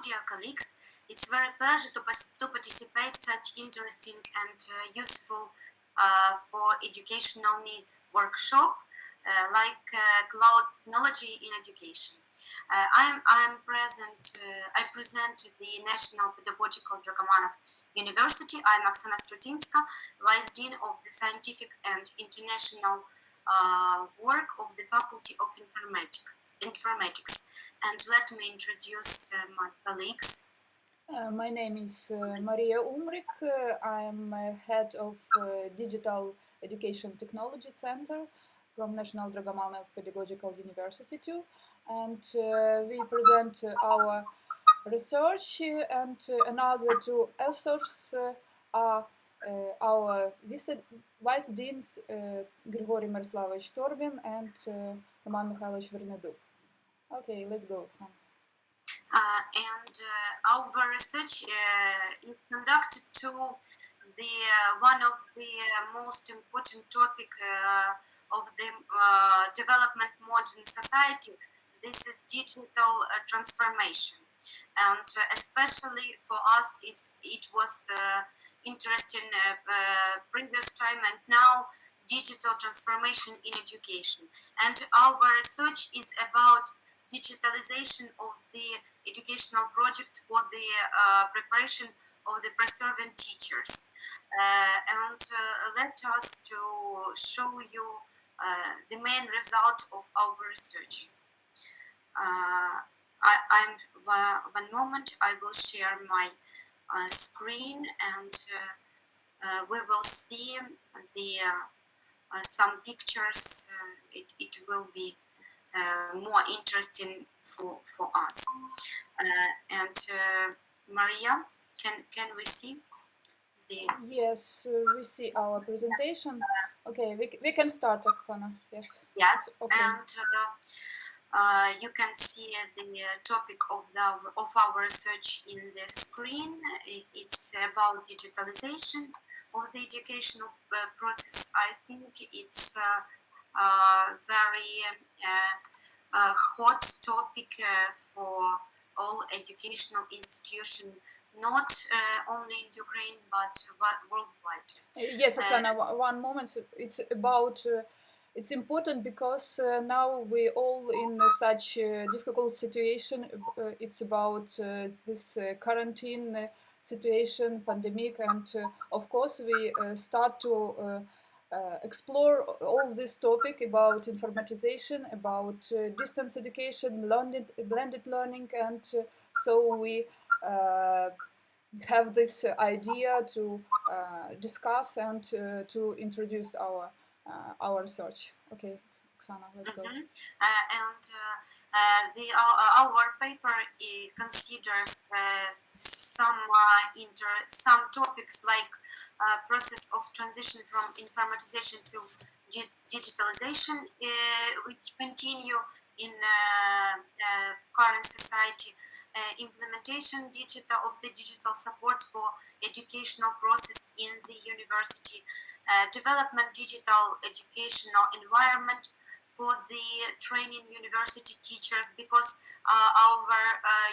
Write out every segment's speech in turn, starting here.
dear colleagues. It's very pleasure to participate such interesting and useful for educational needs workshop like cloud technology in education. I present the National Pedagogical Dragomanov University. I'm Oksana Strutynska, Vice Dean of the Scientific and International work of the Faculty of Informatics. And let me introduce my colleagues. My name is Maria Umryk. I'm head of Digital Education Technology Center from National Dragomanov Pedagogical University too. And we present our research and another two authors are our vice deans Grigory Miroslavovich Torbin and Roman Mikhailovich Vernydub. Okay, let's go, Oksana. And our research is conducted to the one of the most important topic of the development modern society. This is digital transformation, and especially for us, it was interesting previous time and now digital transformation in education. And our research is about digitalization of the educational project for the preparation of the preserving teachers. And let us to show you the main result of our research. I'm one moment. I will share my screen, and we will see the some pictures. It will be more interesting for us. And Maria, can we see the? Yes, we see our presentation. Okay, we can start, Oksana. Yes. Yes, Okay. and you can see the topic of our research in the screen. It's about digitalization of the educational process. I think it's very hot topic for all educational institutions, not only in Ukraine but worldwide. Yes, Oksana, one moment. It's about. It's important because now we all in such difficult situation. It's about this quarantine situation, pandemic, and of course we start to explore all this topic about informatization, about distance education, blended learning, and so we have this idea to discuss and to introduce our research. Okay, Oksana, let's go. And our paper considers some topics like process of transition from informatization to digitalization, which continue in current society. Implementation of the digital support for educational process in the university, development digital educational environment for the training university teachers, because our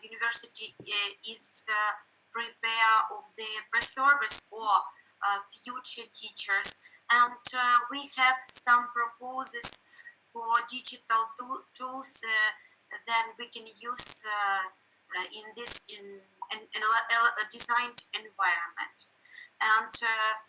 university is prepare of the pre-service or future teachers, and we have some proposals for digital tools that we can use in this in a designed environment. And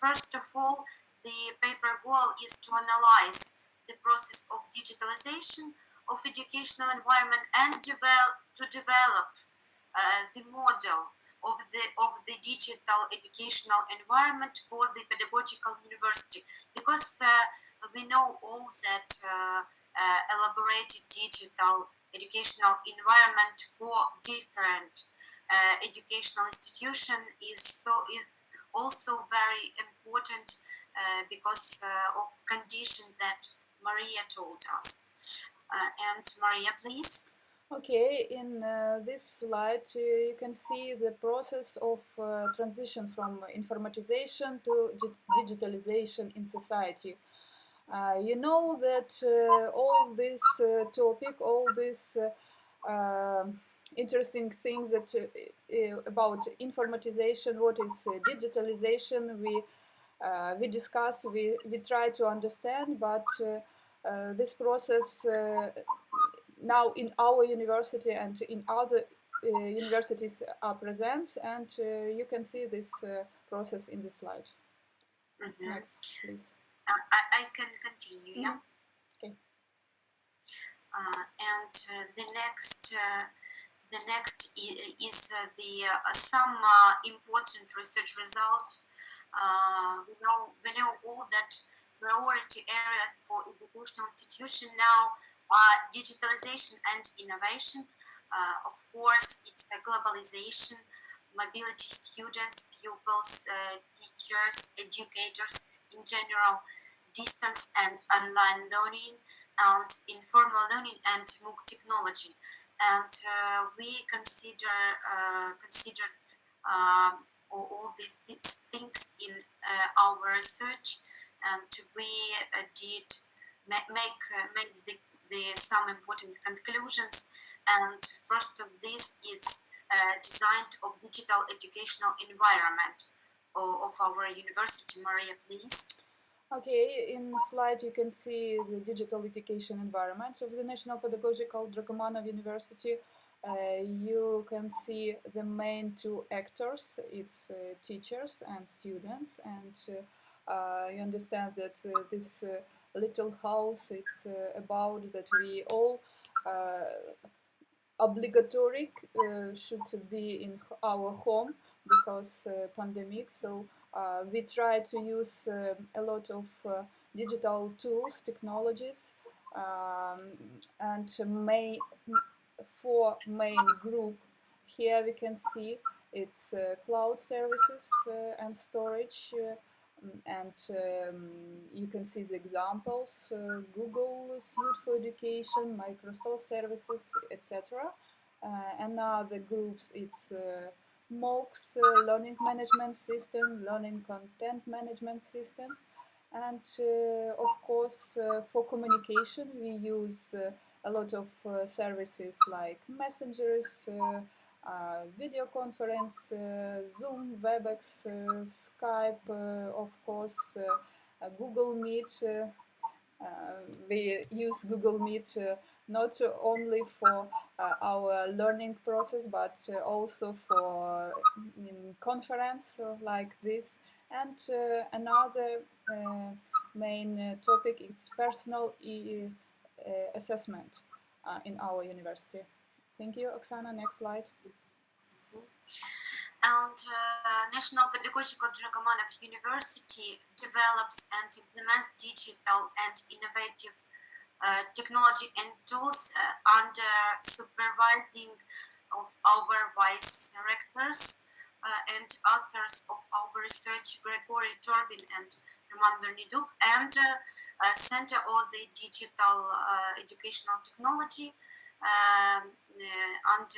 first of all, the paper goal is to analyze the process of digitalization of educational environment and develop the model of the digital educational environment for the pedagogical university, because we know all that elaborated digital educational environment for different educational institution is also very important because of condition that Maria told us. And Maria, please. Okay, in this slide you can see the process of transition from informatization to digitalization in society. You know that all this topic, all this interesting things that about informatization, what is digitalization. We discuss, we try to understand, but this process now in our university and in other universities are present, and you can see this process in the slide. Mm-hmm. Next, please. I can continue, Mm-hmm. yeah. Okay. And the next is the some important research result. We know all that priority areas for educational institution now are digitalization and innovation. Of course, it's a globalization, mobility students, pupils, teachers, educators in general, distance and online learning, and informal learning and MOOC technology. And we consider all these things in our research, and we did make the some important conclusions. And first of this is design of digital educational environment of our university. Maria, please. Okay, in slide you can see the digital education environment of the National Pedagogical Dragomanov University. You can see the main two actors, it's teachers and students, and you understand that this little house, it's about that we all uh, obligatory should be in our home because pandemic. So we try to use a lot of digital tools, technologies, and four main group. Here we can see it's cloud services and storage. And you can see the examples: Google Suite for Education, Microsoft Services, etc. And now the groups, it's MOOCs, Learning Management System, Learning Content Management Systems, and of course for communication we use a lot of services like messengers, video conference, Zoom, WebEx, Skype, of course, Google Meet. We use Google Meet not only for our learning process, but also for conference like this. And another main topic is personal assessment in our university. Thank you, Oksana. Next slide. And National Pedagogical Dragomanov University develops and implements digital and innovative technology and tools under supervising of our vice rectors and authors of our research, Gregory Torbin and Vernydub, and Center of the Digital Educational Technology, and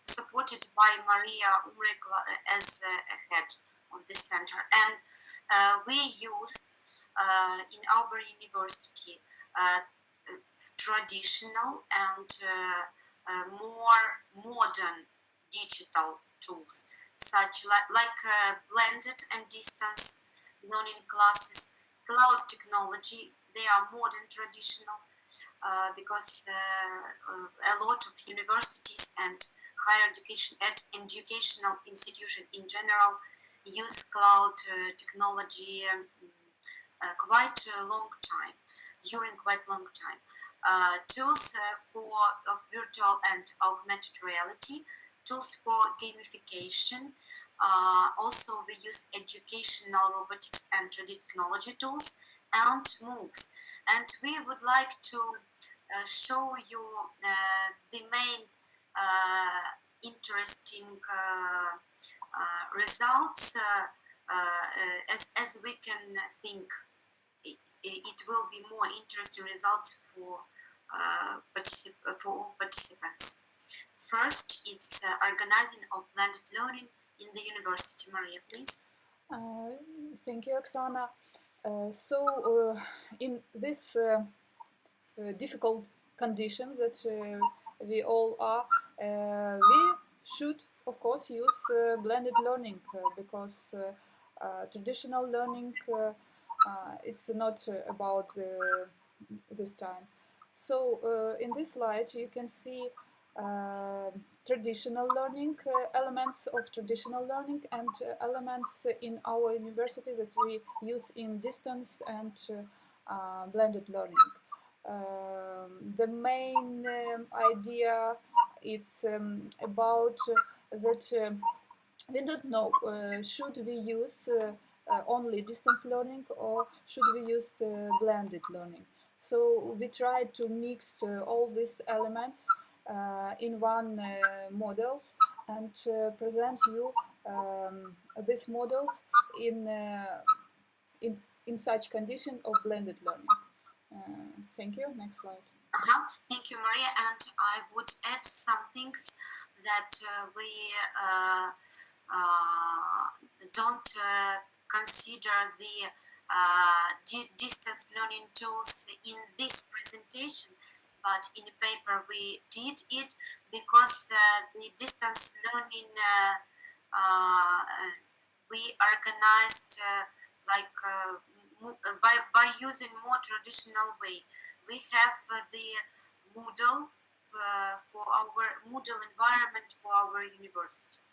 supported by Maria Umryk as head of the center. And we use in our university traditional and more modern digital tools, such like blended and distance learning classes, cloud technology. They are modern traditional because a lot of universities and higher education educational institutions in general use cloud technology quite a long time, during quite long time. Tools for virtual and augmented reality, tools for gamification. Also, we use educational robotics and 3D technology tools and MOOCs. And we would like to show you the main interesting results as we can think it will be more interesting results for for all participants. First, it's organizing of blended learning in the university. Maria, please. Uh, Thank you, Oksana. In this difficult conditions that we all are, we should, of course, use blended learning because traditional learning it's not about this time. So in this slide, you can see uh, traditional learning, elements of traditional learning, and elements in our university that we use in distance and blended learning. The main idea it's about that we don't know should we use only distance learning or should we use the blended learning. So we try to mix all these elements in one model and present you this model in, in such condition of blended learning. Thank you. Next slide. Thank you, Maria. And I would add some things that we don't consider the distance learning tools in this presentation, but in the paper we did it because the distance learning we organized like by using more traditional way. We have the Moodle for our Moodle environment for our university.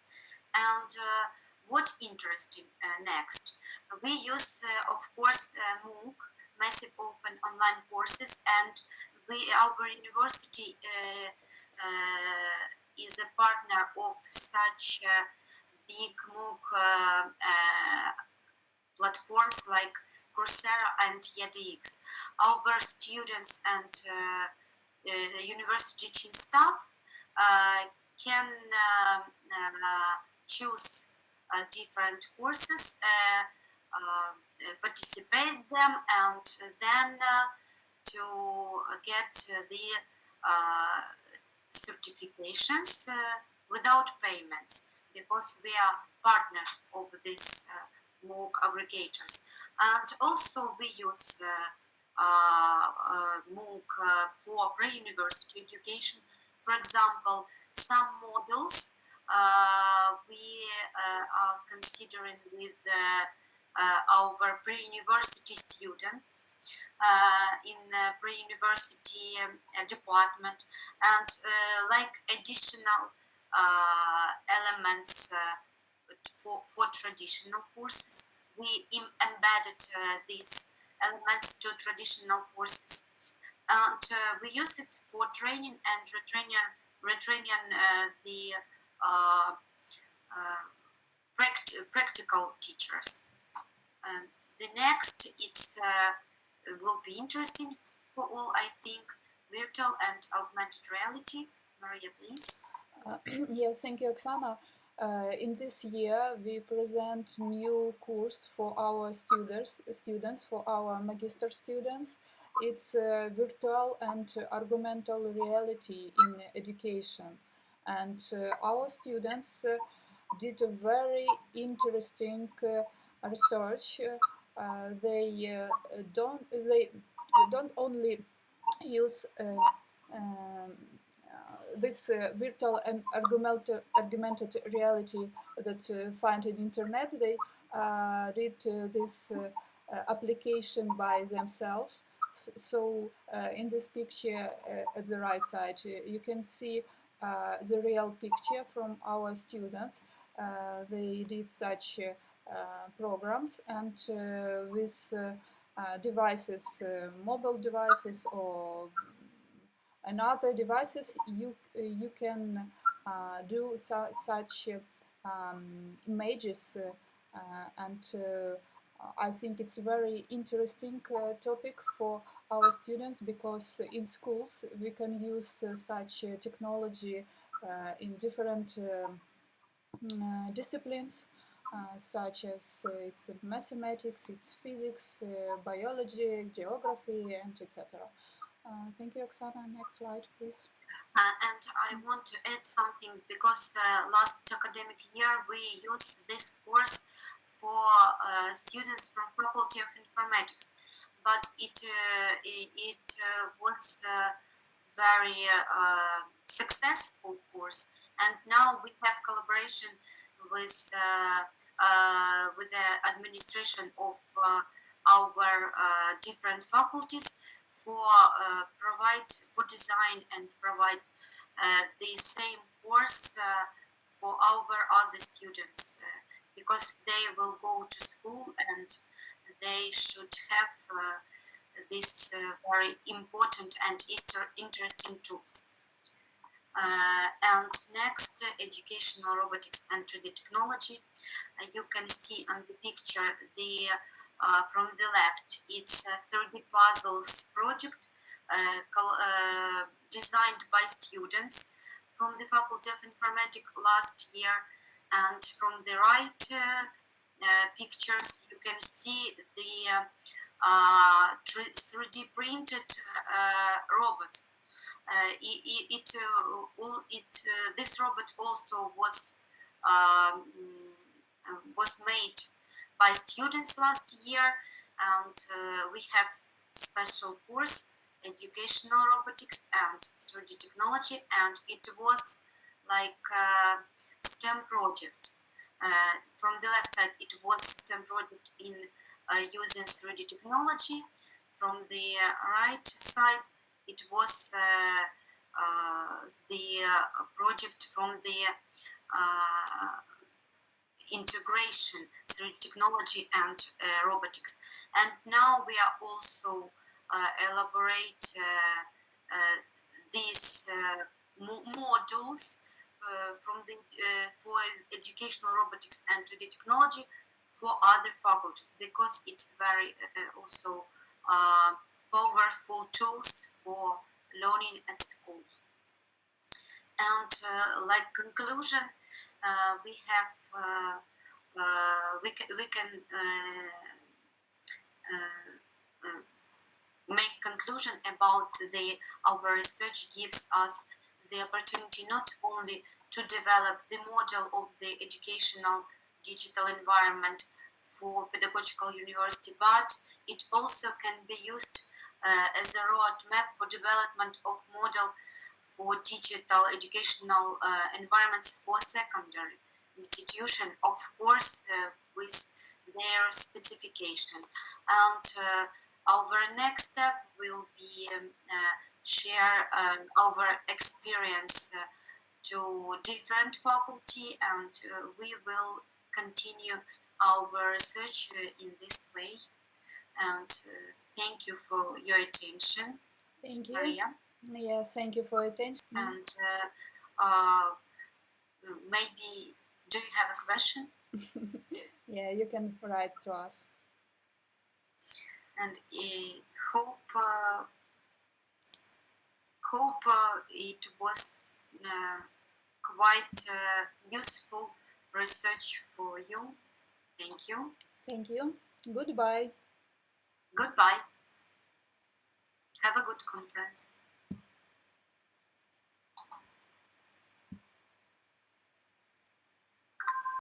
And what interesting next? We use, of course, MOOC, massive open online courses, and our university is a partner of such big MOOC platforms like Coursera and edX. Our students and university teaching staff can choose different courses, participate them, and then to get the uh, certifications without payments because we are partners of these MOOC aggregators. And also we use MOOC for pre-university education. For example, some models we are considering with our pre-university students in the pre-university department, and like additional elements for traditional courses. We embedded these elements to traditional courses, and we use it for training and retraining the uh, practical teachers. And the next, it's will be interesting for all, I think, virtual and augmented reality. Maria, please. Yes, thank you, Oksana. In this year, we present new course for our students for our magister students. It's virtual and augmented reality in education, and our students did a very interesting research. They don't only use this virtual and augmented reality that find in internet. They did this application by themselves. So in this picture at the right side, you can see the real picture from our students. They did such programs, and with devices, mobile devices or and other devices, you can do such images, and I think it's a very interesting topic for our students because in schools we can use such technology in different disciplines. Such as it's mathematics, it's physics, biology, geography, and etc. Thank you, Oksana. Next slide, please. And I want to add something because last academic year we used this course for students from Faculty of Informatics, but it was very successful course course. And now we have collaboration with the administration of our different faculties for design and provide the same course for our other students because they will go to school and they should have these very important and interesting tools. And next, educational robotics and 3D technology. You can see on the picture from the left, it's a 3D puzzles project designed by students from the Faculty of Informatics last year. And from the right pictures, you can see the 3D printed robot. This robot also was made by students last year, and we have special course educational robotics and 3D technology, and it was like a STEM project. From the left side, it was STEM project in using 3D technology. From the right side, it was the project from the integration through technology and robotics. And now we are also elaborate these modules for educational robotics and 3D technology for other faculties because it's very also powerful tools for learning at school. And like conclusion, we have we can make conclusion about our research gives us the opportunity not only to develop the model of the educational digital environment for pedagogical university, but it also can be used as a roadmap for development of model for digital educational environments for secondary institution, of course, with their specification. And our next step will be share our experience to different faculty, and we will continue our research in this way. And thank you for your attention, Thank you. Maria. Yes, thank you for your attention. And maybe, do you have a question? Yeah, you can write to us. And hope it was quite useful research for you. Thank you. Thank you. Goodbye. Goodbye. Have a good conference.